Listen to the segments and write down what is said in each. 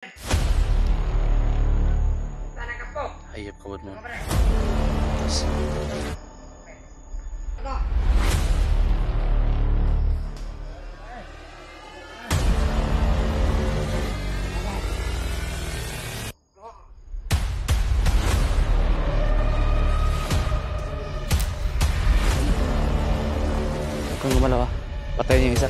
Ayop kabod mo. Kung gumalaw patay niyo isa.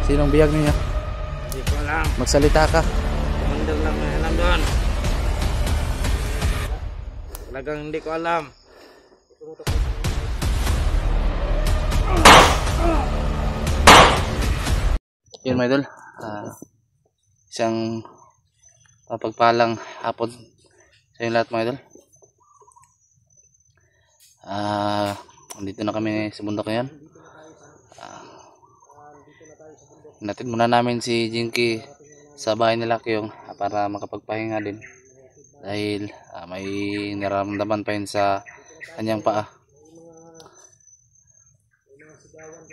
Sinong biyag niya? Hindi ko alam. Magsalita ka. Kumandog lang na alam doon. Talagang hindi ko alam. Yun mga idol, isang mapagpalang hapon sa inyo lahat mga idol. Andito na kami sa bundok ngayon. Natin muna namin si Jinky sa bahay nila Kyong para makapagpahinga din dahil may nararamdaman pa yun sa kanyang paa.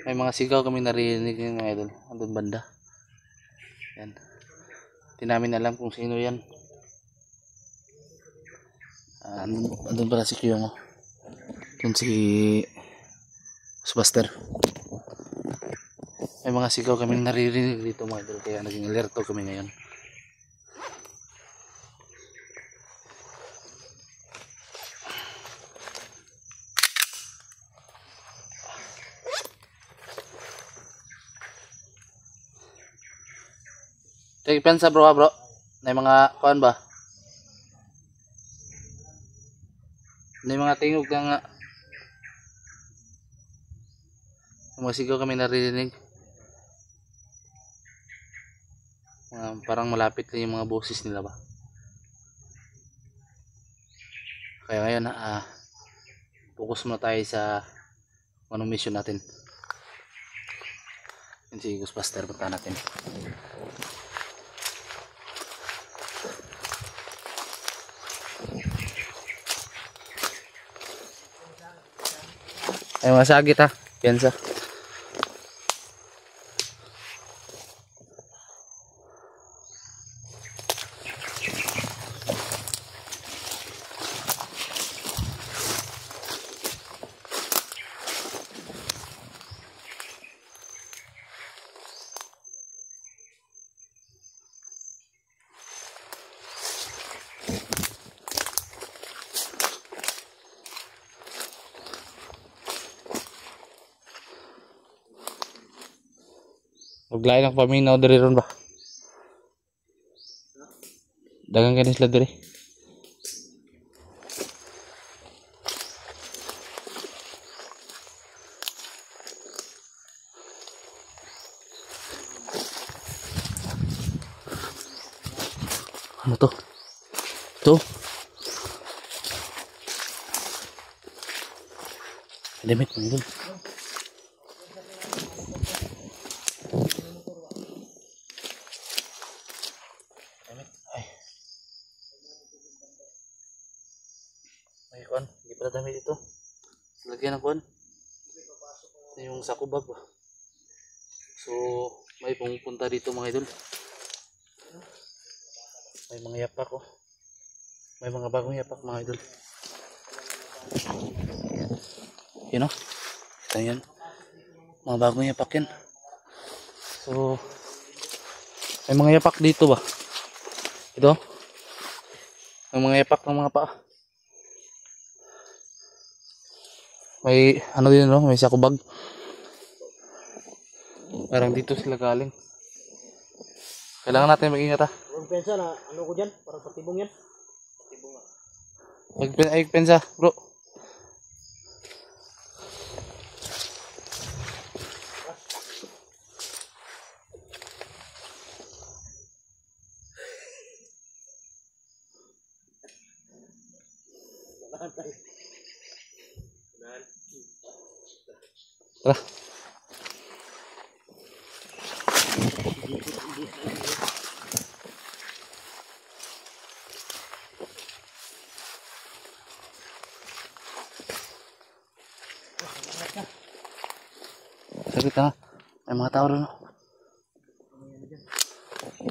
May mga sigaw kami narinig ng mga idol andun banda. Yan. Hindi namin alam kung sino yan. Andun pala si Kyong. Andun si Buster. May mga sigaw kami naririnig dito mga idol kaya naging alerto kami ngayon. Take pensa bro bro. May mga kuan ba? May mga tingog nga. Mga sigaw kami naririnig. Parang malapit lang yung mga boses nila ba. Kaya ngayon focus muna tayo sa anong mission natin. Yun si Ghostbuster, punta natin. Ay masagit ha, piyansa. Maglay lang paminaw diri ron ba? Dagang kanis la diri. Ano to? To? Limit mo dun. May kuan, hindi pala dami dito. Lagyan ng kuan. Yung sakubag ba. So, may pumupunta dito mga idol. May mga yapak oh. May mga bagong yapak mga idol. Yun oh. Ito yan. Mga bagong yapak yan. So, may mga yapak dito ba. Ito. May mga yapak ng mga paa. May ano din no, may sakubag. Parang dito sila galing. Kailangan natin mag-ingat ha. Huwag pensa na ano ko dyan, parang patibong yan. Patibong nga. Ay pensa bro. Tara. Saglit na. May mga tao rin.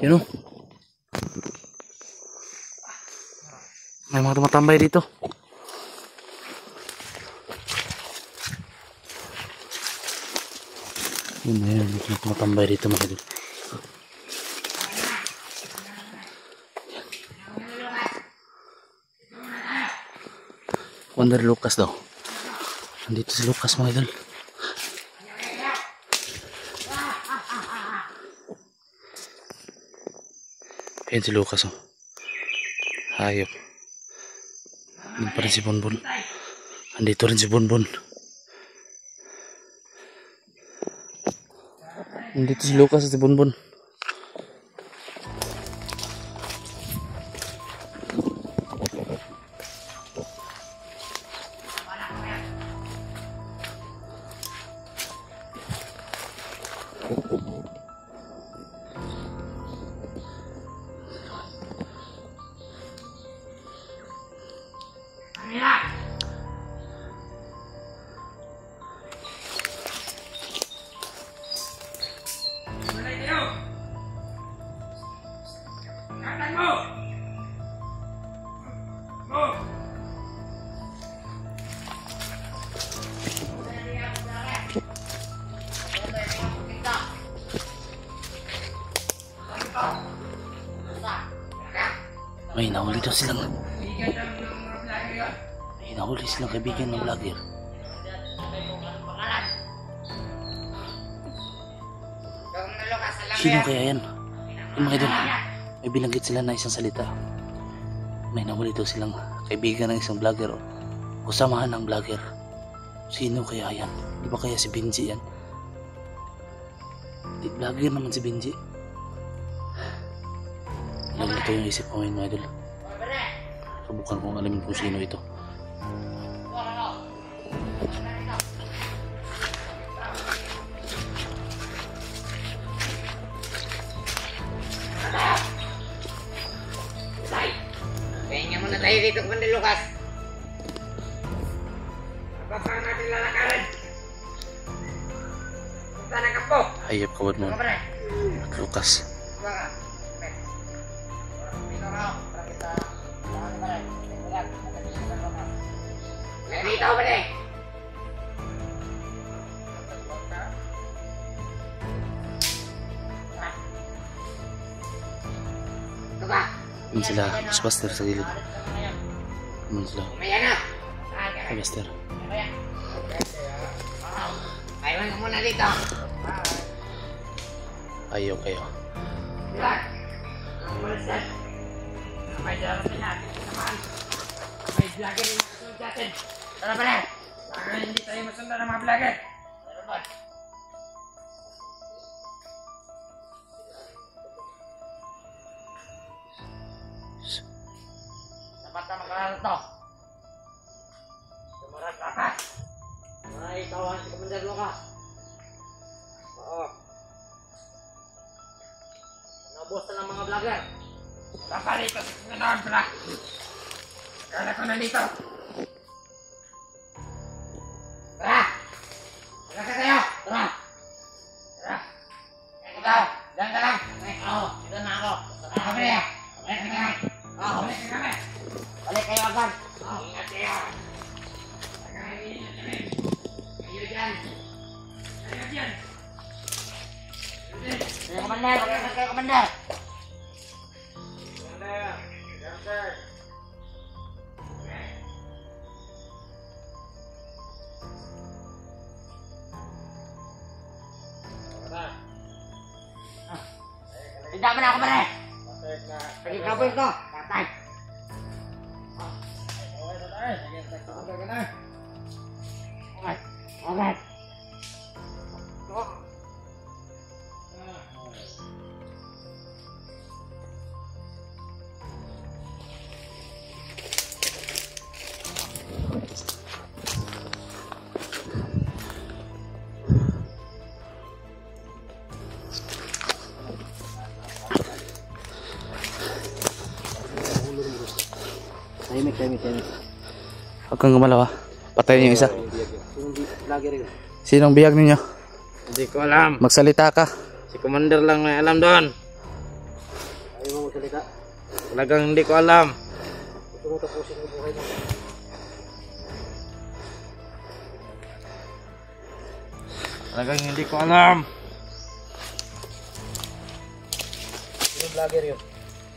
Yun o. May mga tumatambay dito. Yun na yun. May mga tumatambay dito mga idol. Wonder Lucas daw. Nandito si Lucas mga idol. Ayan si Lucas oh. Hayop. Nandito pa rin si Bonbon. Nandito rin si Bonbon. Nandito si Lucas at si Bonbon. May nahuli daw silang kaibigan ng vlogger. Sino kaya yan? Yung mga idol, may binanggit sila na isang salita. May nahuli daw silang kaibigan ng isang vlogger o samahan ng vlogger. Sino kaya yan? Di ba kaya si Benji yan? Di vlogger naman si Benji. Nalito yung isip ko ngayon mga idol. Subukan kong alamin kung sino ito. Kaya muna tayo dito kung ni Lucas. Napapang natin lalakarin. Punta na kapo. Hayop kawad mo. At Lucas. Dito ba deh? Ito ba? Yun sila, Buster sa gilid. Yun sila. Umaya na. Ay, Buster. Ayaw ka muna dito. Ayaw kayo. Diba? May darating natin naman. May vlogger yung masunod natin. Tara pala. Baka hindi tayo masunod ng mga vlogger. Meron ba? Dapat na magkalala to. Sumarat lakas. May tawahan si Commander Lucas. Oo. Nabos na ng mga vlogger. Baka rito sa sinunod pala. Kala ko nandito. Tara! Tara ka tayo! Tara! Tara! Kaya daw! Diyan ka lang! Oo, dito na ako. Tara ka pala! Balik ka kami! Oo, balik ka kami! Balik kayo agad! Ingat kayo! Ingat kami! Kayo dyan! Kayo dyan! Kayo Commander! Kayo Commander! Tidak mana ako pare. Pergi kabur ko. Patay. Okay. Tahimik. Huwag kang gumalaw ha. Patayin yung isa. Vlogger yun. Sinong biyag ninyo? Hindi ko alam. Magsalita ka. Si Commander lang may alam doon. mo magsalita. Talagang hindi ko alam. Gusto mo tapusin ang buhay mo. Talagang hindi ko alam. Sino vlogger yun?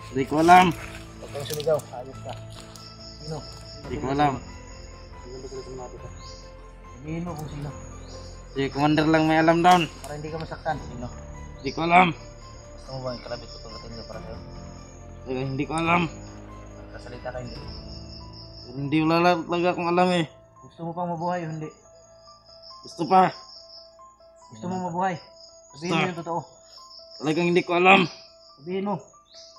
Hindi ko alam. Huwag kang sumigaw. Ayos ka. Sino? Hindi ko alam. Sino ba talagang mati ka? Sabihin mo kung sino. Si Commander lang may alam doon. Para hindi ka masaktan. Sino? Hindi ko alam. Gusto mo ba yung kalabit ko tungkatin nyo para sa'yo? Talagang hindi ko alam. Kasalita ka hindi. Hindi wala talaga akong alam eh. Gusto mo pang mabuhay o hindi? Gusto pa. Gusto mo mabuhay? Sabihin mo yung totoo. Talagang hindi ko alam. Sabihin mo.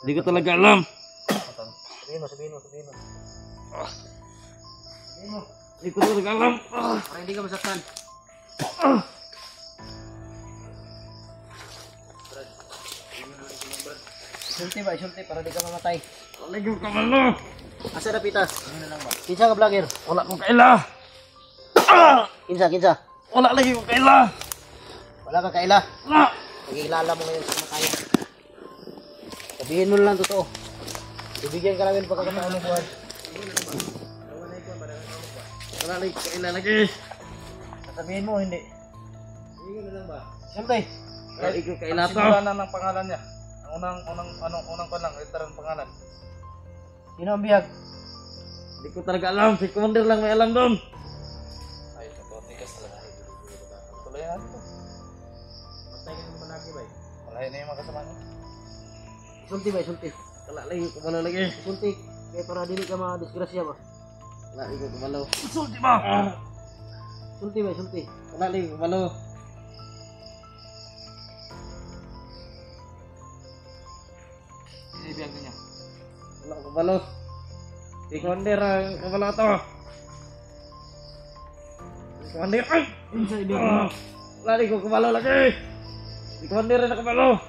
Hindi ko talaga alam. Sabihin mo, sabihin mo, sabihin mo. Sabihin mo. Hindi ko talaga alam. Para hindi ka masaktan. Isulti ba? Isulti para di ka mamatay. Talagang kamalo. Asa na pita? Kinsa ka vlogger? Wala kong kaila. Kinsa, kinsa? Wala lagi kong kaila. Wala ka kaila. Wala. Pag-iilala mo ngayon sa makaya. Sabihin mo na lang totoo. Bibigyan ka namin ng pagkakataon ng buhay. Wala lagi kong kaila lagi. Sasabihin mo o hindi? Sabihin na lang ba? Siyempre. Wala lagi kong kaila to. Simula ng pangalan niya. Ang unang pa lang, letter ng pangalan. Sino ang bihag? Hindi ko talaga alam. Si Commander lang may alam doon. Ay, ito, tigas talaga. Tuloy natin ito. Patay ka naman lagi ba? Malayo na yung mga kasama niya. Isulti ba? Isulti. Wala lagi kong kamalo lagi. Isulti. Kaya para dili ka ma-disgrasya ba? Wala lagi kong kamalo. Sulti ba? Isulti ba? Isulti. Wala lagi kong kamalo. Ibiyag niya. Wala akong kamalo. Si Commander ang kamalo to. Si Commander. Ay! Kinsa ibihag mo? Wala lagi kong kamalo lagi. Si Commander ang kamalo.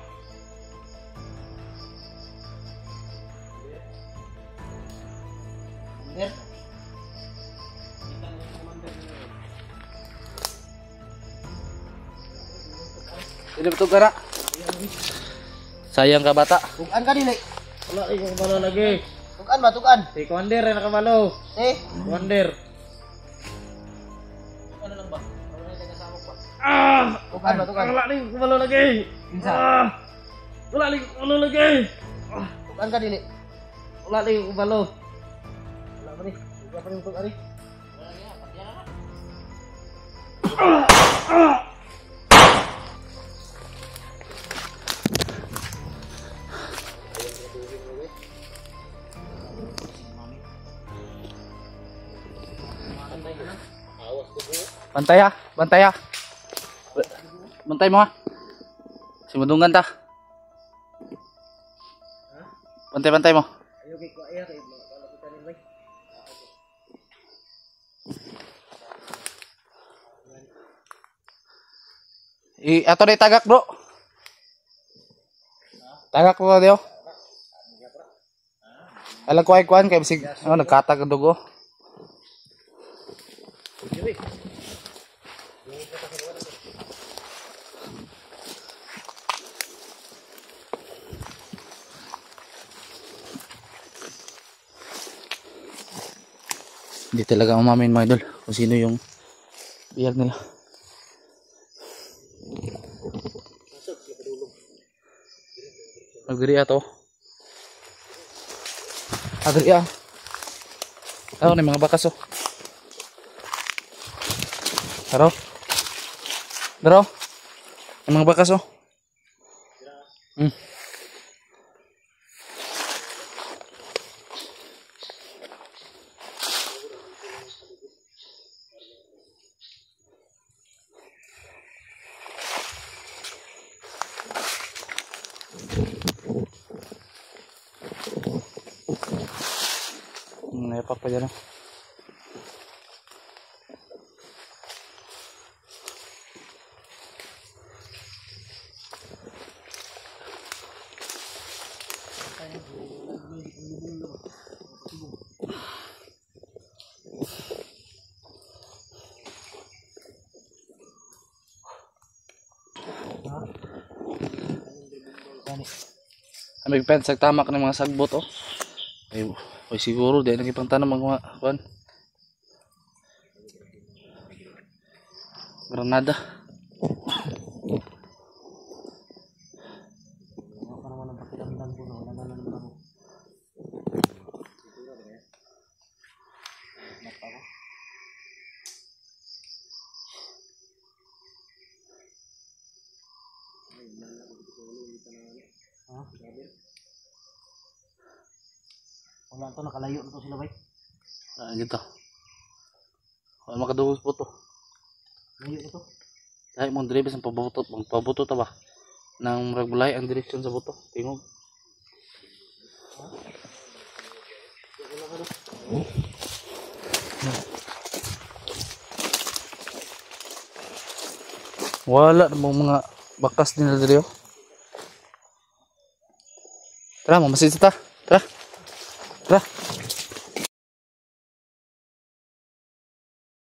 Commander? Hindi betul ka na. Sayang ka bata. Tugan ka dili. Wala lagi kong kamalo lagi. Tugan ba? Tugan. Si Commander ang kamalo. Eh? Commander. Ano lang ba? Ano na yung kasama pa? Ah! Tugan ba? Tugan. Wala lagi kong kamalo lagi. Kinsa? Ah! Wala lagi kong kamalo lagi. Ah! Tugan ka dili. Wala lagi kong kamalo. Wala ba ni? Hindi pa rin tugan ni. Bantay ha, bantay ha. Bantay mo ha. Simudungan ta. Bantay mo. Ayaw kay ko ayaw kay kalapitan ni Bay. Ato na tagak bro. Tagak mo dio. Alam ko ay kuan kay bisig nagkatag ang dugo. Hindi talaga umamin mga idol kung sino yung biyag nila. Agri ato. Agri ah. Oh, may mga bakas oh. Daro. Daro. May mga bakas oh. Nayapak pa dyan oh. May fence tamak ng mga sagbot oh. Ay siguro dahil nagipang tanong mga kuan. Granada. Ano pa naman ang pakiramdam ko na wala na naman ako. Wala to, nakalayo na to sila bay. Dito. Wala makadugos po to. Layo na to. Dahil mong dribes ang pabuto ta ba? Nang magbulay ang direksyon sa buto. Tingog. Wala namang mga bakas din na dito. Tara, mamasid ta. Tara. Tara.